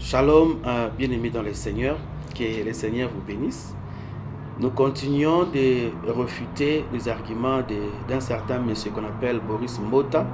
Shalom, bien-aimés dans le Seigneur, que le Seigneur vous bénisse. Nous continuons de refuter les arguments d'un certain monsieur qu'on appelle Boris Mota,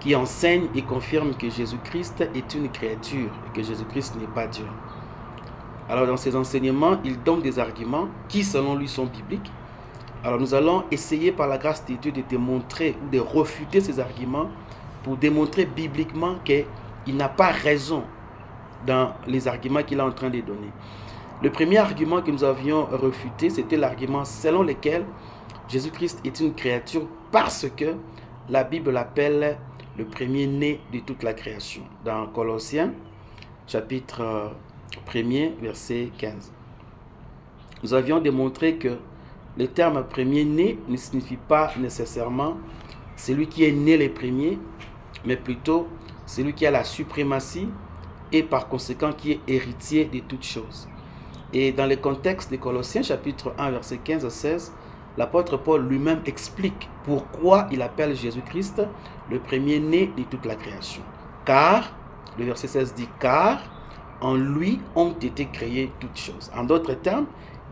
qui enseigne et confirme que Jésus-Christ est une créature et que Jésus-Christ n'est pas Dieu. Alors dans ses enseignements, il donne des arguments qui selon lui sont bibliques. Alors nous allons essayer par la grâce de Dieu de démontrer ou de refuter ces arguments pour démontrer bibliquement qu'il n'a pas raison dans les arguments qu'il est en train de donner. Le premier argument que nous avions refuté, c'était l'argument selon lequel Jésus-Christ est une créature parce que la Bible l'appelle le premier-né de toute la création. Dans Colossiens, chapitre 1er, verset 15. Nous avions démontré que le terme premier-né ne signifie pas nécessairement celui qui est né le premier, mais plutôt celui qui a la suprématie et par conséquent qui est héritier de toutes choses. Et dans le contexte de Colossiens chapitre 1 verset 15 à 16, l'apôtre Paul lui-même explique pourquoi il appelle Jésus-Christ le premier-né de toute la création. Car, le verset 16 dit, car en lui ont été créées toutes choses. En d'autres termes,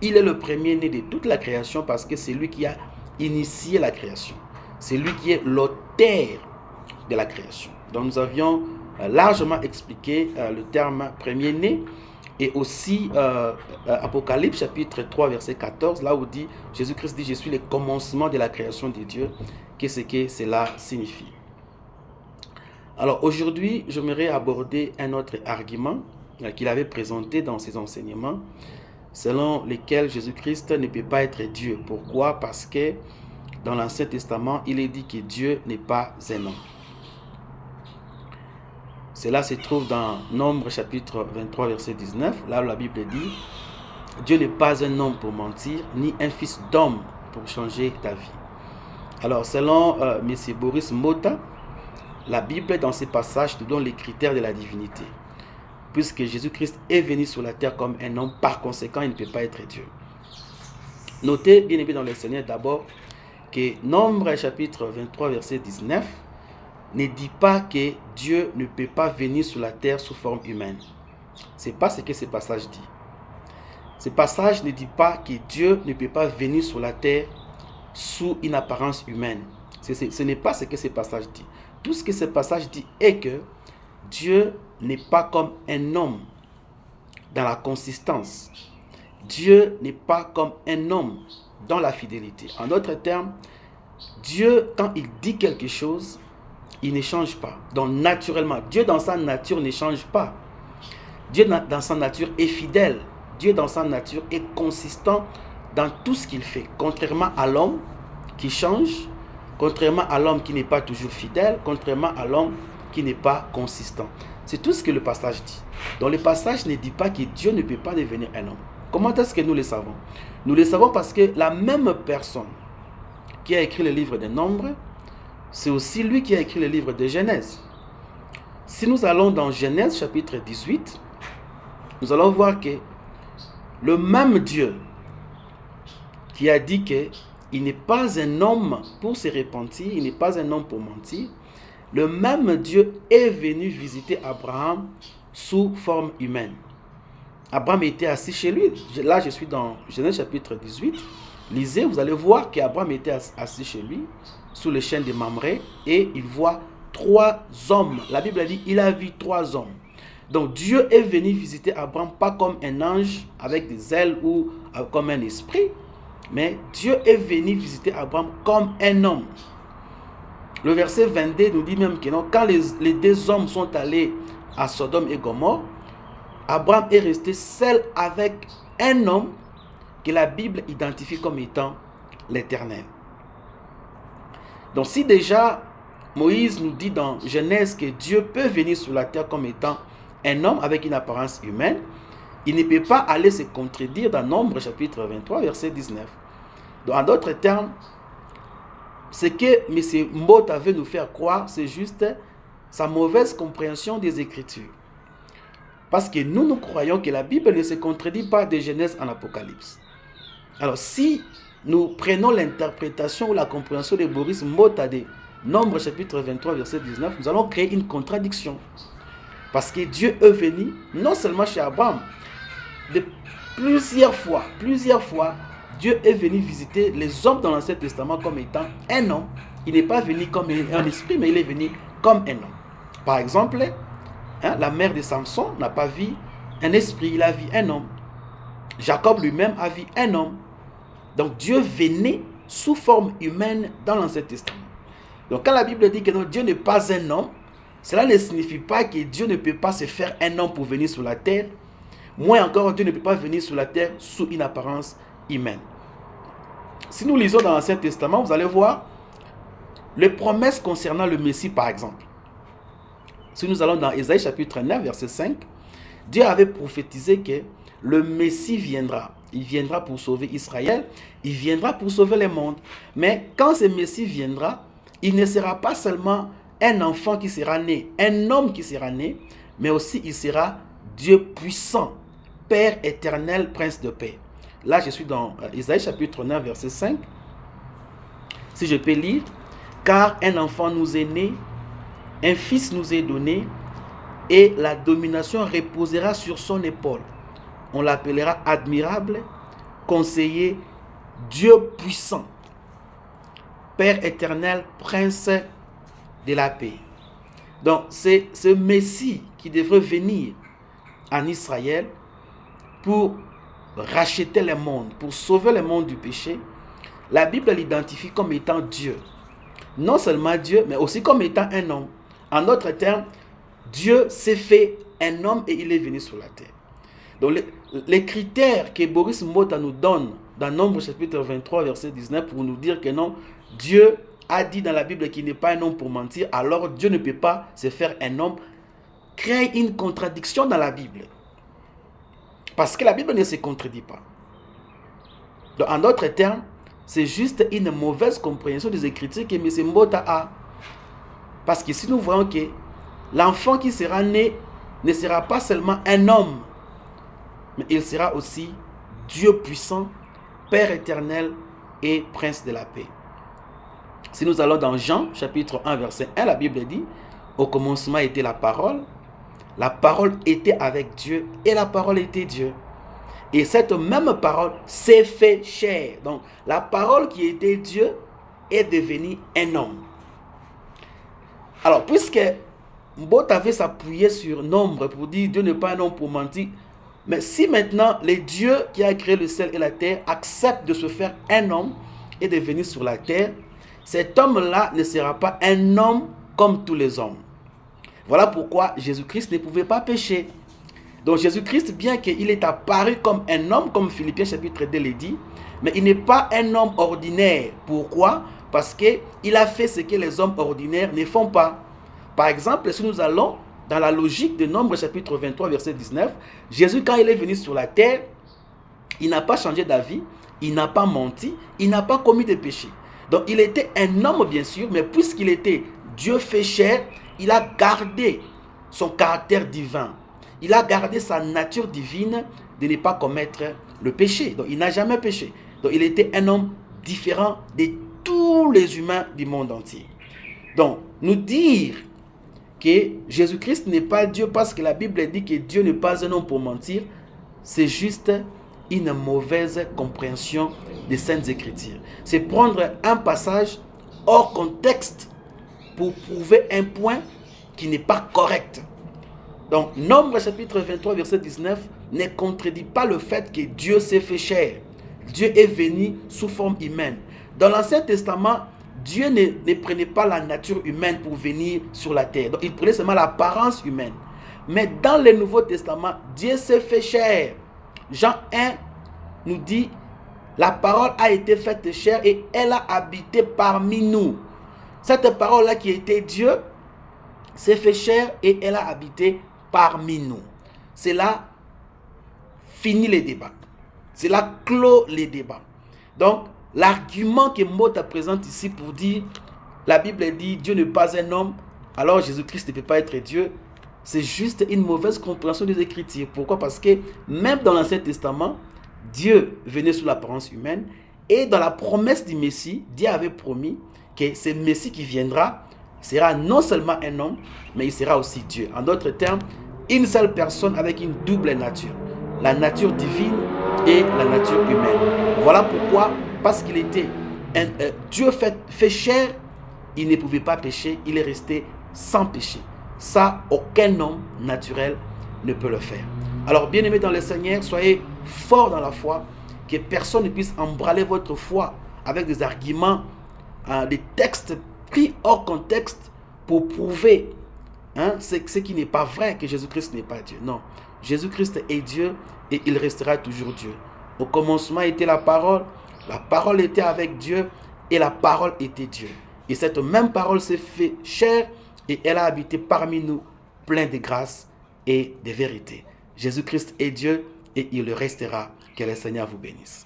il est le premier-né de toute la création parce que c'est lui qui a initié la création. C'est lui qui est l'auteur de la création. Donc nous avions largement expliqué le terme premier-né et aussi Apocalypse chapitre 3 verset 14, là où dit Jésus-Christ dit je suis le commencement de la création de Dieu. Qu'est-ce que cela signifie? Alors aujourd'hui, j'aimerais aborder un autre argument qu'il avait présenté dans ses enseignements, selon lesquels Jésus-Christ ne peut pas être Dieu. Pourquoi? Parce que dans l'Ancien Testament, il est dit que Dieu n'est pas un homme. Cela se trouve dans Nombre chapitre 23 verset 19, là où la Bible dit « Dieu n'est pas un homme pour mentir, ni un fils d'homme pour changer ta vie. » Alors selon M. Boris Mota, la Bible dans ces passages nous donne les critères de la divinité. Puisque Jésus-Christ est venu sur la terre comme un homme, par conséquent il ne peut pas être Dieu. Notez bien aimé dans le Seigneur d'abord que Nombre chapitre 23 verset 19 ne dit pas que Dieu ne peut pas venir sur la terre sous forme humaine. Ce n'est pas ce que ce passage dit. Ce passage ne dit pas que Dieu ne peut pas venir sur la terre sous une apparence humaine. Ce n'est pas ce que ce passage dit. Tout ce que ce passage dit est que Dieu n'est pas comme un homme dans la consistance. Dieu n'est pas comme un homme dans la fidélité. En d'autres termes, Dieu, quand il dit quelque chose, il ne change pas. Donc naturellement, Dieu dans sa nature ne change pas. Dieu dans sa nature est fidèle. Dieu dans sa nature est consistant dans tout ce qu'il fait. Contrairement à l'homme qui change, contrairement à l'homme qui n'est pas toujours fidèle, contrairement à l'homme qui n'est pas consistant. C'est tout ce que le passage dit. Donc le passage ne dit pas que Dieu ne peut pas devenir un homme. Comment est-ce que nous le savons? Nous le savons parce que la même personne qui a écrit le livre des Nombres, c'est aussi lui qui a écrit le livre de Genèse. Si nous allons dans Genèse chapitre 18, nous allons voir que le même Dieu qui a dit qu'il n'est pas un homme pour se repentir, il n'est pas un homme pour mentir, le même Dieu est venu visiter Abraham sous forme humaine. Abraham était assis chez lui. Là, je suis dans Genèse chapitre 18. Lisez, vous allez voir qu'Abraham était assis chez lui, sous le chêne de Mamré, et il voit 3 hommes. La Bible a dit, il a vu 3 hommes. Donc Dieu est venu visiter Abraham, pas comme un ange avec des ailes ou comme un esprit, mais Dieu est venu visiter Abraham comme un homme. Le verset 22 nous dit même que non, quand les 2 hommes sont allés à Sodome et Gomorrhe, Abraham est resté seul avec un homme que la Bible identifie comme étant l'Éternel. Donc si déjà Moïse nous dit dans Genèse que Dieu peut venir sur la terre comme étant un homme avec une apparence humaine, il ne peut pas aller se contredire dans Nombre chapitre 23 verset 19. Donc en d'autres termes, ce que M. Mbota veut nous faire croire, c'est juste sa mauvaise compréhension des Écritures. Parce que nous croyons que la Bible ne se contredit pas de Genèse en Apocalypse. Alors si nous prenons l'interprétation ou la compréhension de Boris Mbota de Nombre chapitre 23 verset 19, nous allons créer une contradiction. Parce que Dieu est venu, non seulement chez Abraham, de plusieurs fois, Dieu est venu visiter les hommes dans l'Ancien Testament comme étant un homme. Il n'est pas venu comme un esprit, mais il est venu comme un homme. Par exemple, la mère de Samson n'a pas vu un esprit, il a vu un homme. Jacob lui-même a vu un homme. Donc Dieu venait sous forme humaine dans l'Ancien Testament. Donc quand la Bible dit que non, Dieu n'est pas un homme, cela ne signifie pas que Dieu ne peut pas se faire un homme pour venir sur la terre. Moins encore, Dieu ne peut pas venir sur la terre sous une apparence humaine. Si nous lisons dans l'Ancien Testament, vous allez voir les promesses concernant le Messie, par exemple. Si nous allons dans Ésaïe chapitre 9, verset 5, Dieu avait prophétisé que le Messie viendra. Il viendra pour sauver Israël, il viendra pour sauver le monde. Mais quand ce Messie viendra, il ne sera pas seulement un enfant qui sera né, un homme qui sera né, mais aussi il sera Dieu puissant, Père éternel, Prince de paix. Là, je suis dans Ésaïe chapitre 9, verset 5. Si je peux lire, « Car un enfant nous est né, un fils nous est donné, et la domination reposera sur son épaule. On l'appellera admirable, conseiller, Dieu puissant, Père éternel, Prince de la paix. » Donc, c'est ce Messie qui devrait venir en Israël pour racheter le monde, pour sauver le monde du péché. La Bible l'identifie comme étant Dieu. Non seulement Dieu, mais aussi comme étant un homme. En d'autres termes, Dieu s'est fait un homme et il est venu sur la terre. Donc les critères que Boris Mbota nous donne dans Nombre chapitre 23, verset 19, pour nous dire que non, Dieu a dit dans la Bible qu'il n'est pas un homme pour mentir, alors Dieu ne peut pas se faire un homme, crée une contradiction dans la Bible. Parce que la Bible ne se contredit pas. Donc, en d'autres termes, c'est juste une mauvaise compréhension des Écritures que M. Mbota a. Parce que si nous voyons que l'enfant qui sera né ne sera pas seulement un homme, mais il sera aussi Dieu puissant, Père éternel et Prince de la paix. Si nous allons dans Jean, chapitre 1, verset 1, la Bible dit, « Au commencement était la parole était avec Dieu, et la parole était Dieu. Et cette même parole s'est fait chair. » Donc, la parole qui était Dieu est devenue un homme. Alors, puisque Mbota avait s'appuyé sur Nombre pour dire Dieu n'est pas un homme pour mentir, mais si maintenant le Dieu qui a créé le ciel et la terre accepte de se faire un homme et de venir sur la terre, cet homme-là ne sera pas un homme comme tous les hommes. Voilà pourquoi Jésus-Christ ne pouvait pas pécher. Donc Jésus-Christ, bien qu'il est apparu comme un homme, comme Philippiens chapitre 2 le dit, mais il n'est pas un homme ordinaire. Pourquoi? Parce qu'il a fait ce que les hommes ordinaires ne font pas. Par exemple, si nous allons dans la logique de Nombre chapitre 23, verset 19, Jésus, quand il est venu sur la terre, il n'a pas changé d'avis, il n'a pas menti, il n'a pas commis de péché. Donc il était un homme bien sûr, mais puisqu'il était Dieu fait chair, il a gardé son caractère divin. Il a gardé sa nature divine de ne pas commettre le péché. Donc il n'a jamais péché. Donc il était un homme différent de tous les humains du monde entier. Donc nous dire que Jésus-Christ n'est pas Dieu parce que la Bible dit que Dieu n'est pas un homme pour mentir, c'est juste une mauvaise compréhension des Saintes Écritures. C'est prendre un passage hors contexte pour prouver un point qui n'est pas correct. Donc, Nombre chapitre 23, verset 19 ne contredit pas le fait que Dieu s'est fait chair. Dieu est venu sous forme humaine. Dans l'Ancien Testament, Dieu ne prenait pas la nature humaine pour venir sur la terre. Donc, il prenait seulement l'apparence humaine. Mais dans le Nouveau Testament, Dieu s'est fait chair. Jean 1 nous dit, la parole a été faite chair et elle a habité parmi nous. Cette parole-là qui était Dieu s'est fait chair et elle a habité parmi nous. Cela finit les débats. Cela clôt les débats. Donc, l'argument que Mbota présente ici pour dire, la Bible dit Dieu n'est pas un homme, alors Jésus-Christ ne peut pas être Dieu, c'est juste une mauvaise compréhension des Écritures. Pourquoi? Parce que même dans l'Ancien Testament, Dieu venait sous l'apparence humaine et dans la promesse du Messie, Dieu avait promis que ce Messie qui viendra sera non seulement un homme, mais il sera aussi Dieu. En d'autres termes, une seule personne avec une double nature, la nature divine et la nature humaine. Voilà pourquoi, parce qu'il était Dieu fait chair, il ne pouvait pas pécher, il est resté sans péché. Ça, aucun homme naturel ne peut le faire. Alors, bien-aimés dans le Seigneur, soyez forts dans la foi, que personne ne puisse embraler votre foi avec des arguments, des textes pris hors contexte pour prouver ce qui n'est pas vrai, que Jésus-Christ n'est pas Dieu. Non, Jésus-Christ est Dieu et il restera toujours Dieu. Au commencement était la parole était avec Dieu et la parole était Dieu. Et cette même parole s'est fait chair et elle a habité parmi nous, plein de grâce et de vérité. Jésus-Christ est Dieu et il le restera. Que le Seigneur vous bénisse.